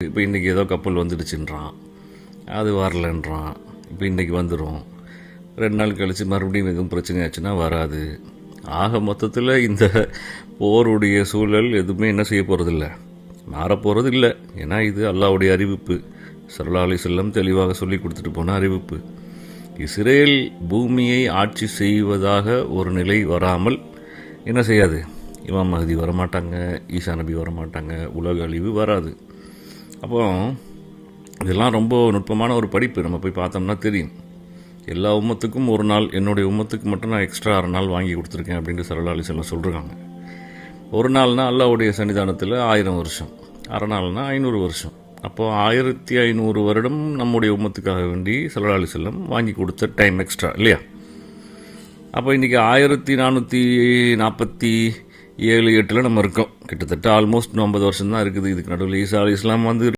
இப்போ இன்றைக்கி ஏதோ கப்பல் வந்துடுச்சுன்றான், அது வரலன்றான். இப்போ இன்றைக்கி வந்துடும், 2 நாள் கழித்து மறுபடியும் எதுவும் பிரச்சனை ஆச்சுன்னா வராது. ஆக மொத்தத்தில் இந்த போருடைய சூழல் எதுவுமே என்ன செய்ய போகிறதில்ல, மாறப்போகிறது இல்லை. ஏன்னா இது அல்லாஹ்வுடைய அறிவிப்பு. ஸல்லல்லாஹு அலைஹி வஸல்லம் தெளிவாக சொல்லி கொடுத்துட்டு போன அறிவிப்பு. இஸ்ரேல் பூமியை ஆட்சி செய்வதாக ஒரு நிலை வராமல் என்ன செய்யாது, இமாம் மஹதி வரமாட்டாங்க, ஈசா நபி வரமாட்டாங்க, உலக அழிவு வராது. அப்போ இதெல்லாம் ரொம்ப நுட்பமான ஒரு படிப்பு. நம்ம போய் பார்த்தோம்னா தெரியும். எல்லா உம்மத்துக்கும் ஒரு நாள், என்னுடைய உம்மத்துக்கு மட்டும் நான் எக்ஸ்ட்ரா 6 நாள் வாங்கி கொடுத்துருக்கேன் அப்படின்ட்டு ஸல்லல்லாஹு அலைஹி வஸல்லம் சொல்கிறாங்க. ஒரு நாள்னா அல்லாஹ்வுடைய சன்னிதானத்தில் 1000 வருஷம், அரை நாள்னா 500 வருஷம். அப்போது 1500 வருடம் நம்முடைய உம்மத்துக்காக வேண்டி ஸல்லல்லாஹு அலைஹி வஸல்லம் வாங்கி கொடுத்த டைம் எக்ஸ்ட்ரா இல்லையா? அப்போ இன்றைக்கி 1447-8 நம்ம இருக்கோம். கிட்டத்தட்ட ஆல்மோஸ்ட் 50 வருஷம் தான் இருக்குது. இதுக்கு நடுவில் ஈசா அலைஹிஸ்ஸலாம் வந்து